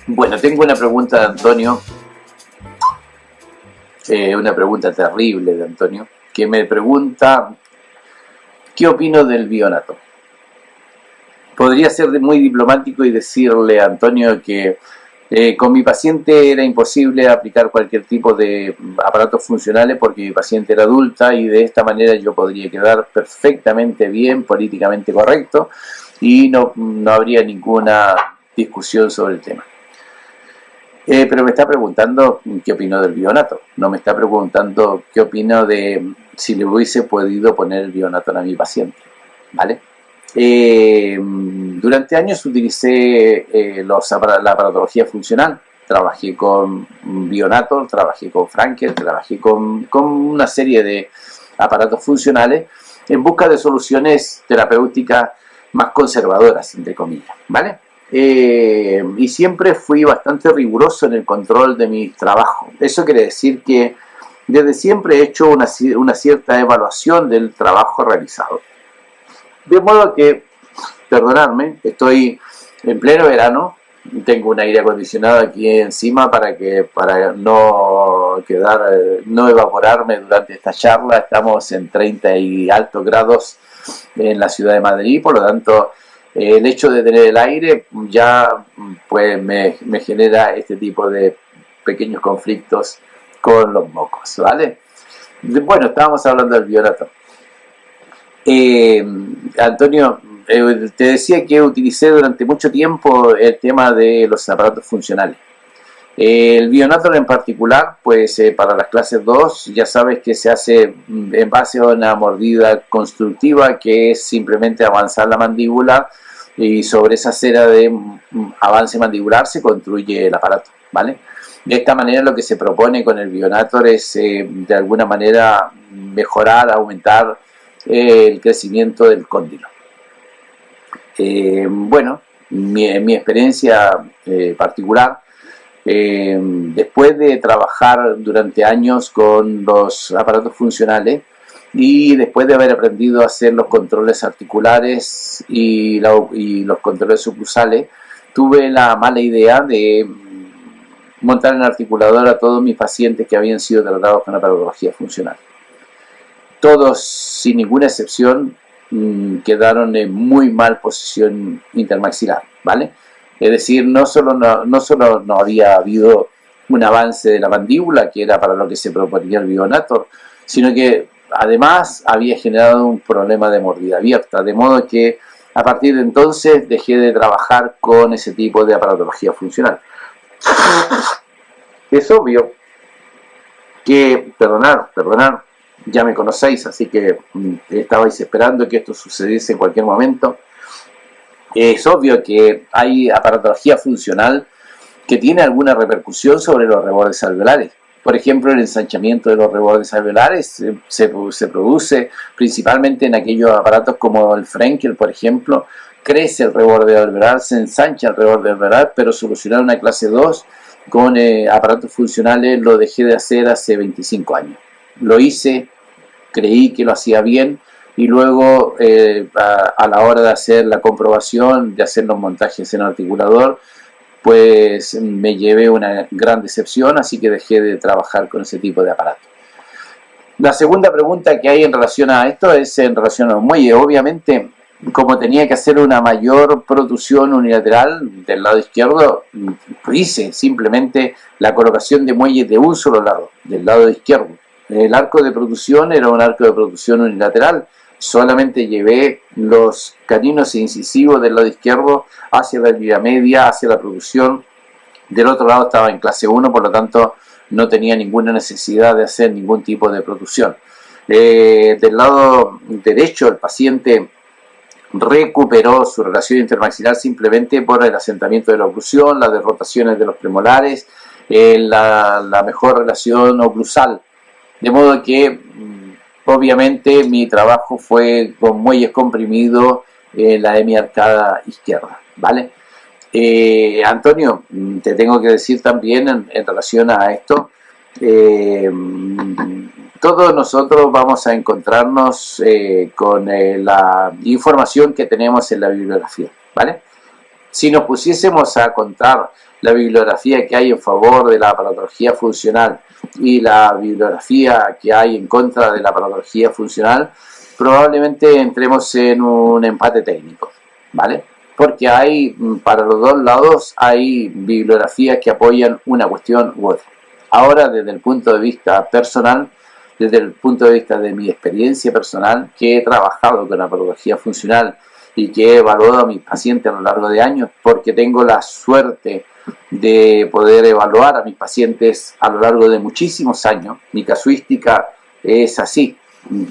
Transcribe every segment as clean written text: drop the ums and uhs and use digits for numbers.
Bueno, tengo una pregunta de Antonio, una pregunta terrible de Antonio, que me pregunta ¿qué opino del bionato? Podría ser muy diplomático y decirle a Antonio que con mi paciente era imposible aplicar cualquier tipo de aparatos funcionales porque mi paciente era adulta y de esta manera yo podría quedar perfectamente bien, políticamente correcto y no habría ninguna discusión sobre el tema. Pero me está preguntando qué opino del bionato, no me está preguntando qué opino de si le hubiese podido poner el bionato a mi paciente, ¿vale? Durante años utilicé la aparatología funcional, trabajé con Bionator, trabajé con Frankel, trabajé con una serie de aparatos funcionales en busca de soluciones terapéuticas más conservadoras, entre comillas, ¿vale? Y siempre fui bastante riguroso en el control de mi trabajo. Eso quiere decir que desde siempre he hecho una cierta evaluación del trabajo realizado. De modo que, perdonadme, estoy en pleno verano, tengo un aire acondicionado aquí encima para no evaporarme durante esta charla. Estamos en 30 y altos grados en la ciudad de Madrid, por lo tanto el hecho de tener el aire ya pues me genera este tipo de pequeños conflictos con los mocos, ¿vale? Bueno, estábamos hablando del bionato. Antonio, te decía que utilicé durante mucho tiempo el tema de los aparatos funcionales. El Bionator en particular, pues para las clases 2 ya sabes que se hace en base a una mordida constructiva, que es simplemente avanzar la mandíbula y sobre esa cera de avance mandibular se construye el aparato, ¿vale? De esta manera lo que se propone con el Bionator es de alguna manera mejorar, aumentar el crecimiento del cóndilo. Bueno, mi experiencia particular, después de trabajar durante años con los aparatos funcionales y después de haber aprendido a hacer los controles articulares y los controles oclusales, tuve la mala idea de montar en articulador a todos mis pacientes que habían sido tratados con aparatología funcional. Todos, sin ninguna excepción, quedaron en muy mal posición intermaxilar, ¿vale? Es decir, no solo no había habido un avance de la mandíbula, que era para lo que se proponía el Bionator, sino que además había generado un problema de mordida abierta, de modo que a partir de entonces dejé de trabajar con ese tipo de aparatología funcional. Es obvio que, perdonar, ya me conocéis, así que estabais esperando que esto sucediese en cualquier momento. Es obvio que hay aparatología funcional que tiene alguna repercusión sobre los rebordes alveolares. Por ejemplo, el ensanchamiento de los rebordes alveolares se produce principalmente en aquellos aparatos como el Frankel, por ejemplo. Crece el reborde alveolar, se ensancha el reborde alveolar, pero solucionar una clase 2 con aparatos funcionales lo dejé de hacer hace 25 años. Lo hice, creí que lo hacía bien y luego a la hora de hacer la comprobación, de hacer los montajes en articulador, pues me llevé una gran decepción, así que dejé de trabajar con ese tipo de aparatos. La segunda pregunta que hay en relación a esto es en relación a los muelles. Obviamente, como tenía que hacer una mayor protusión unilateral del lado izquierdo, hice simplemente la colocación de muelles de un solo lado, del lado izquierdo. El arco de protusión era un arco de protusión unilateral, solamente llevé los caninos incisivos del lado izquierdo hacia la línea media, hacia la protusión. Del otro lado estaba en clase 1, por lo tanto no tenía ninguna necesidad de hacer ningún tipo de protusión. Del lado derecho el paciente recuperó su relación intermaxilar simplemente por el asentamiento de la oclusión, las rotaciones de los premolares, la mejor relación oclusal. De modo que, obviamente, mi trabajo fue con muelles comprimidos en la hemiarcada izquierda, ¿vale? Antonio, te tengo que decir también en relación a esto, todos nosotros vamos a encontrarnos con la información que tenemos en la bibliografía, ¿vale? Si nos pusiésemos a contar la bibliografía que hay en favor de la aparatología funcional y la bibliografía que hay en contra de la aparatología funcional, probablemente entremos en un empate técnico, ¿vale? Porque hay, para los dos lados, hay bibliografías que apoyan una cuestión u otra. Ahora, desde el punto de vista personal, desde el punto de vista de mi experiencia personal, que he trabajado con la aparatología funcional y que he evaluado a mis pacientes a lo largo de años, porque tengo la suerte de poder evaluar a mis pacientes a lo largo de muchísimos años. Mi casuística es así.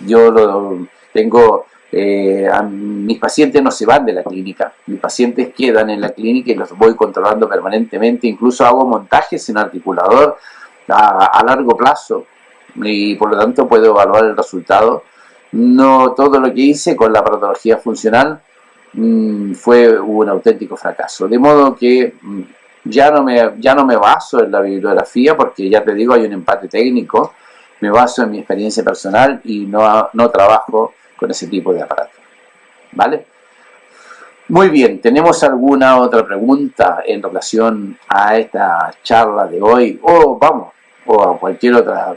Yo lo tengo, mis pacientes no se van de la clínica, mis pacientes quedan en la clínica y los voy controlando permanentemente, incluso hago montajes en articulador a largo plazo y por lo tanto puedo evaluar el resultado. No todo lo que hice con la aparatología funcional fue un auténtico fracaso, de modo que ya no me baso en la bibliografía, porque ya te digo, hay un empate técnico. Me baso en mi experiencia personal y no trabajo con ese tipo de aparatos, ¿vale? Muy bien, ¿tenemos alguna otra pregunta en relación a esta charla de hoy? O a cualquier otra.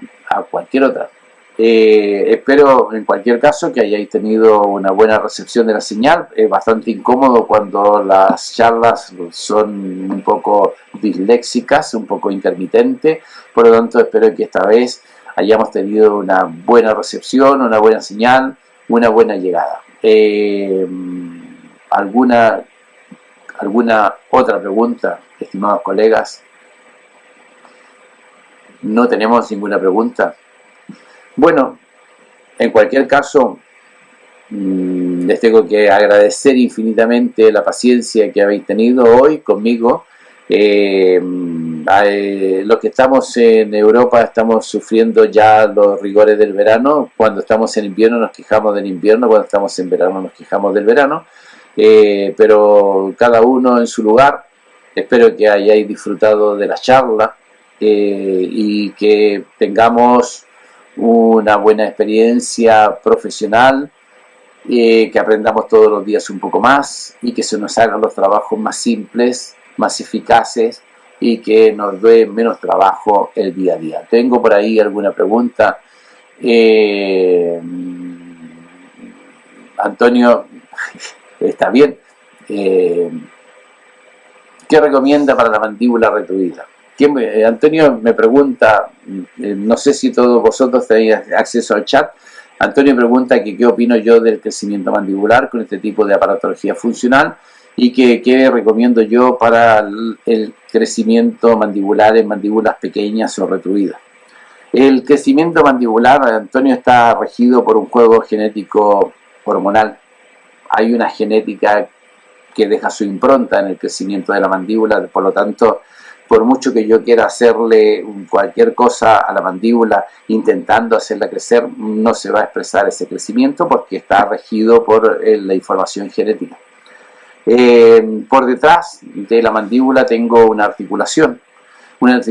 Espero en cualquier caso que hayáis tenido una buena recepción de la señal. Es bastante incómodo cuando las charlas son un poco disléxicas, un poco intermitentes, por lo tanto espero que esta vez hayamos tenido una buena recepción, una buena señal, una buena llegada. ¿Alguna otra pregunta, estimados colegas? ¿No tenemos ninguna pregunta? Bueno, en cualquier caso, les tengo que agradecer infinitamente la paciencia que habéis tenido hoy conmigo. Los que estamos en Europa estamos sufriendo ya los rigores del verano. Cuando estamos en invierno nos quejamos del invierno, cuando estamos en verano nos quejamos del verano. Pero cada uno en su lugar. Espero que hayáis disfrutado de la charla y que tengamos una buena experiencia profesional, que aprendamos todos los días un poco más y que se nos hagan los trabajos más simples, más eficaces y que nos dé menos trabajo el día a día. Tengo por ahí alguna pregunta. Antonio, está bien. ¿Qué recomienda para la mandíbula retruida? Antonio me pregunta, no sé si todos vosotros tenéis acceso al chat. Antonio pregunta que qué opino yo del crecimiento mandibular con este tipo de aparatología funcional y que qué recomiendo yo para el crecimiento mandibular en mandíbulas pequeñas o retruidas. El crecimiento mandibular, Antonio, está regido por un juego genético hormonal. Hay una genética que deja su impronta en el crecimiento de la mandíbula, por lo tanto, por mucho que yo quiera hacerle cualquier cosa a la mandíbula intentando hacerla crecer, no se va a expresar ese crecimiento porque está regido por la información genética. Por detrás de la mandíbula tengo una articulación con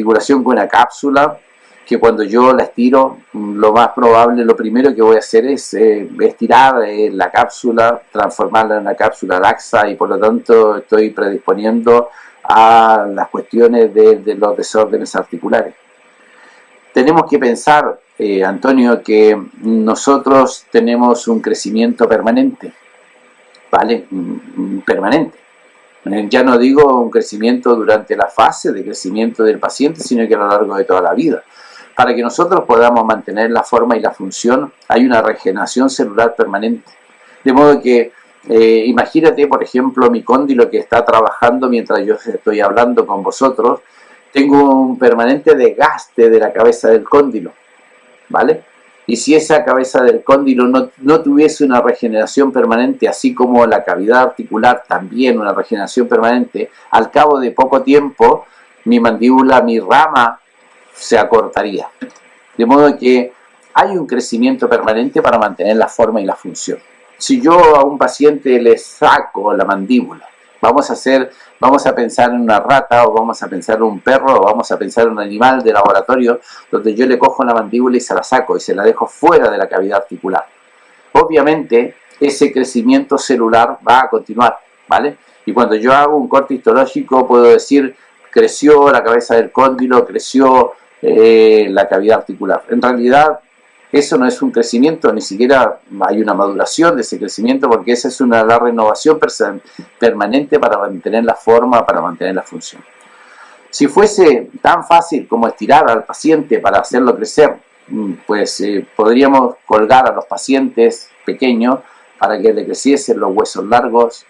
una cápsula que cuando yo la estiro, lo más probable, lo primero que voy a hacer es estirar la cápsula, transformarla en una cápsula laxa y por lo tanto estoy predisponiendo a las cuestiones de los desórdenes articulares. Tenemos que pensar, Antonio, que nosotros tenemos un crecimiento permanente, ¿vale? Permanente. Ya no digo un crecimiento durante la fase de crecimiento del paciente, sino que a lo largo de toda la vida. Para que nosotros podamos mantener la forma y la función, hay una regeneración celular permanente. De modo que, imagínate, por ejemplo, mi cóndilo que está trabajando mientras yo estoy hablando con vosotros. Tengo un permanente desgaste de la cabeza del cóndilo, ¿vale? Y si esa cabeza del cóndilo no tuviese una regeneración permanente, así como la cavidad articular también una regeneración permanente, al cabo de poco tiempo, mi mandíbula, mi rama, se acortaría. De modo que hay un crecimiento permanente para mantener la forma y la función. Si yo a un paciente le saco la mandíbula Vamos a pensar en una rata, o vamos a pensar en un perro, o vamos a pensar en un animal de laboratorio, donde yo le cojo la mandíbula y se la saco, y se la dejo fuera de la cavidad articular. Obviamente, ese crecimiento celular va a continuar, ¿vale? Y cuando yo hago un corte histológico, puedo decir, creció la cabeza del cóndilo, creció la cavidad articular. En realidad, eso no es un crecimiento, ni siquiera hay una maduración de ese crecimiento, porque esa es la renovación permanente para mantener la forma, para mantener la función. Si fuese tan fácil como estirar al paciente para hacerlo crecer, pues podríamos colgar a los pacientes pequeños para que le creciesen los huesos largos,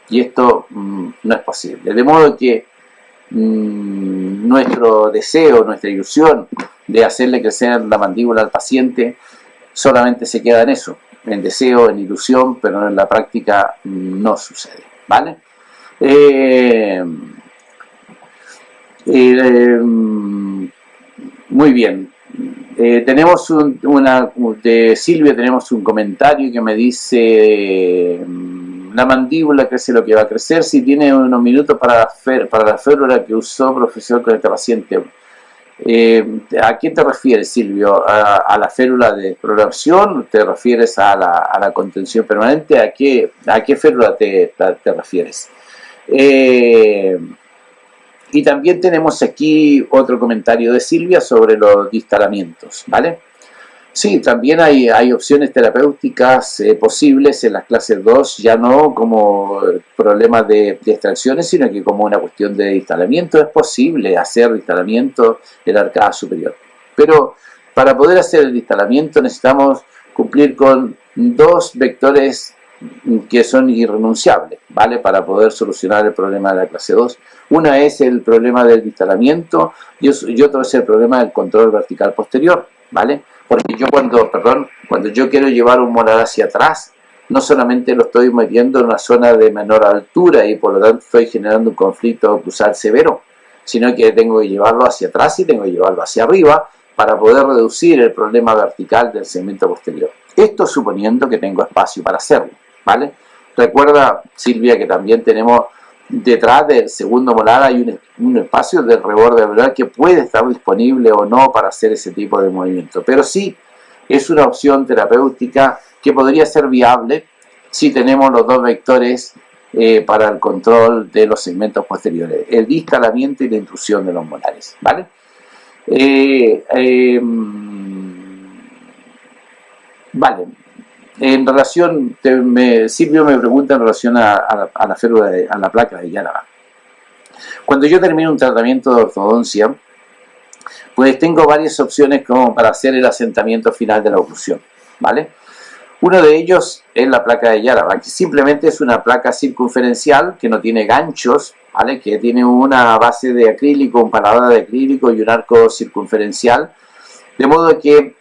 y esto no es posible. De modo que nuestro deseo, nuestra ilusión de hacerle crecer la mandíbula al paciente solamente se queda en eso, en deseo, en ilusión, pero en la práctica no sucede, ¿vale? Muy bien. Tenemos de Silvia tenemos un comentario que me dice: la mandíbula crece lo que va a crecer. Si tiene unos minutos para la férula que usó profesor con este paciente. ¿A qué te refieres, Silvio? ¿A la férula de programación? ¿Te refieres a la contención permanente? ¿A qué férula te refieres? Y también tenemos aquí otro comentario de Silvia sobre los distalamientos, ¿vale? Sí, también hay opciones terapéuticas posibles en las clases 2, ya no como problemas de extracciones, sino que como una cuestión de distalamiento. Es posible hacer distalamiento en la arcada superior. Pero para poder hacer el distalamiento necesitamos cumplir con dos vectores que son irrenunciables, ¿vale? Para poder solucionar el problema de la clase 2. Una es el problema del distalamiento y otro es el problema del control vertical posterior, ¿vale? Porque yo cuando yo quiero llevar un molar hacia atrás, no solamente lo estoy metiendo en una zona de menor altura y por lo tanto estoy generando un conflicto oclusal severo, sino que tengo que llevarlo hacia atrás y tengo que llevarlo hacia arriba para poder reducir el problema vertical del segmento posterior. Esto suponiendo que tengo espacio para hacerlo, ¿vale? Recuerda, Silvia, que también tenemos detrás del segundo molar hay un espacio del reborde alveolar que puede estar disponible o no para hacer ese tipo de movimiento, pero sí es una opción terapéutica que podría ser viable si tenemos los dos vectores para el control de los segmentos posteriores, el distalamiento y la intrusión de los molares, ¿vale? Vale. En relación, Silvio me pregunta en relación a la férula, a la placa de Yarava. Cuando yo termino un tratamiento de ortodoncia, pues tengo varias opciones como para hacer el asentamiento final de la oclusión, ¿vale? Uno de ellos es la placa de Yarava, que simplemente es una placa circunferencial que no tiene ganchos, ¿vale? Que tiene una base de acrílico, un paladar de acrílico y un arco circunferencial, de modo que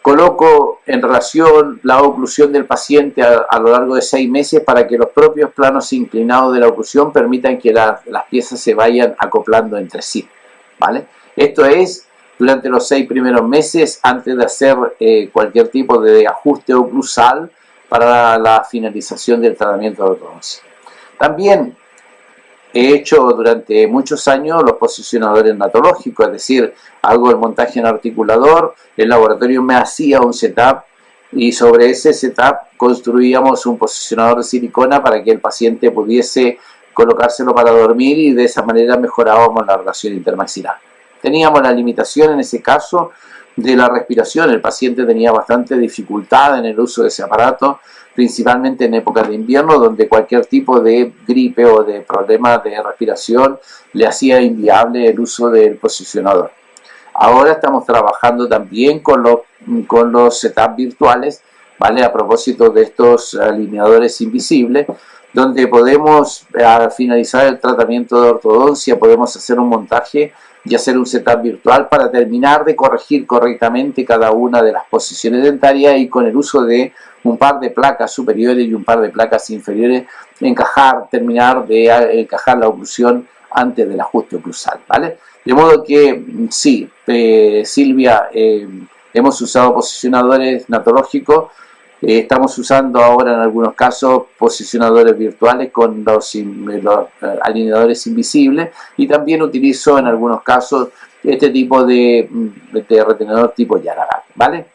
coloco en relación la oclusión del paciente a lo largo de 6 meses para que los propios planos inclinados de la oclusión permitan que las piezas se vayan acoplando entre sí, ¿vale? Esto es durante los 6 primeros meses antes de hacer cualquier tipo de ajuste oclusal para la finalización del tratamiento de ortodoncia. También he hecho durante muchos años los posicionadores natológicos, es decir, hago el montaje en articulador, el laboratorio me hacía un setup y sobre ese setup construíamos un posicionador de silicona para que el paciente pudiese colocárselo para dormir y de esa manera mejorábamos la relación intermaxilar. Teníamos la limitación en ese caso de la respiración, el paciente tenía bastante dificultad en el uso de ese aparato, principalmente en épocas de invierno, donde cualquier tipo de gripe o de problema de respiración le hacía inviable el uso del posicionador. Ahora estamos trabajando también con los setups virtuales, ¿vale? A propósito de estos alineadores invisibles, donde podemos, al finalizar el tratamiento de ortodoncia, podemos hacer un montaje y hacer un setup virtual para terminar de corregir correctamente cada una de las posiciones dentarias y con el uso de un par de placas superiores y un par de placas inferiores terminar de encajar la oclusión antes del ajuste oclusal, ¿vale? De modo que sí, Silvia, hemos usado posicionadores natológicos Estamos usando ahora en algunos casos posicionadores virtuales con los alineadores invisibles, y también utilizo en algunos casos este tipo de retenedor tipo Yaragat, ¿vale?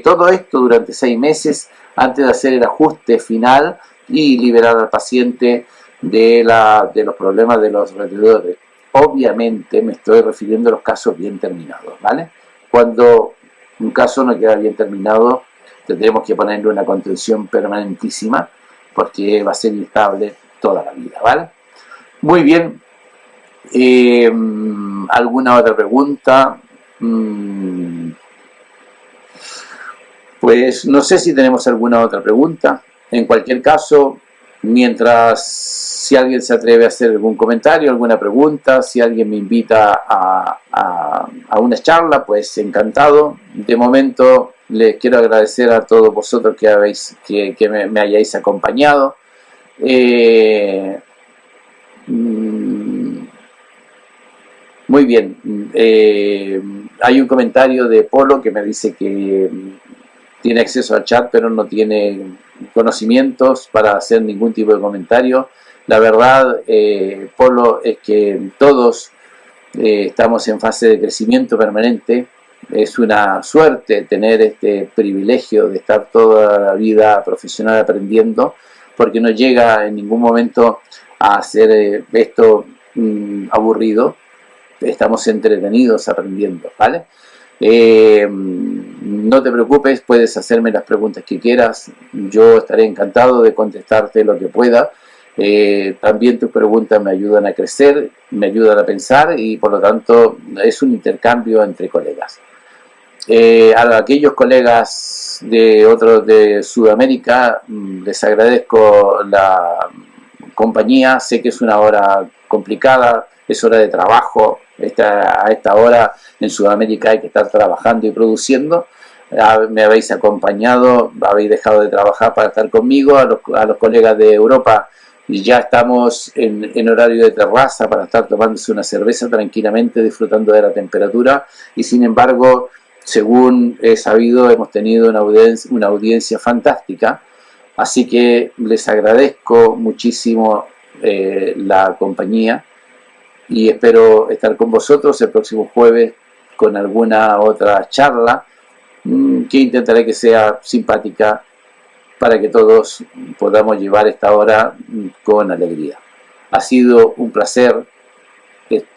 Todo esto durante 6 meses antes de hacer el ajuste final y liberar al paciente de los problemas de los retenedores. Obviamente me estoy refiriendo a los casos bien terminados, ¿vale? Cuando un caso no queda bien terminado, tendremos que ponerle una contención permanentísima porque va a ser inestable toda la vida, ¿vale? Muy bien. ¿Alguna otra pregunta? Pues no sé si tenemos alguna otra pregunta. En cualquier caso, si alguien se atreve a hacer algún comentario, alguna pregunta, si alguien me invita a una charla, pues encantado. De momento les quiero agradecer a todos vosotros que me hayáis acompañado. Muy bien. Hay un comentario de Polo que me dice que tiene acceso al chat pero no tiene conocimientos para hacer ningún tipo de comentario. La verdad, Polo, es que todos estamos en fase de crecimiento permanente. Es una suerte tener este privilegio de estar toda la vida profesional aprendiendo, porque no llega en ningún momento a hacer esto aburrido. Estamos entretenidos aprendiendo, ¿vale? No te preocupes, puedes hacerme las preguntas que quieras, yo estaré encantado de contestarte lo que pueda. También tus preguntas me ayudan a crecer, me ayudan a pensar, y por lo tanto es un intercambio entre colegas. A aquellos colegas de Sudamérica, les agradezco la compañía. Sé que es una hora complicada, es hora de trabajo. A esta hora en Sudamérica hay que estar trabajando y produciendo. Me habéis acompañado, habéis dejado de trabajar para estar conmigo. A los colegas de Europa, ya estamos en horario de terraza para estar tomándose una cerveza tranquilamente, disfrutando de la temperatura, y sin embargo, según he sabido, hemos tenido una audiencia fantástica. Así que les agradezco muchísimo la compañía, y espero estar con vosotros el próximo jueves con alguna otra charla que intentaré que sea simpática para que todos podamos llevar esta hora con alegría. Ha sido un placer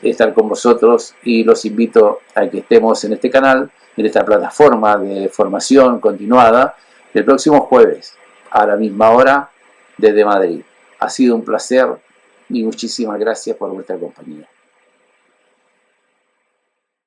estar con vosotros, y los invito a que estemos en este canal, en esta plataforma de formación continuada, el próximo jueves a la misma hora desde Madrid. Ha sido un placer y muchísimas gracias por vuestra compañía.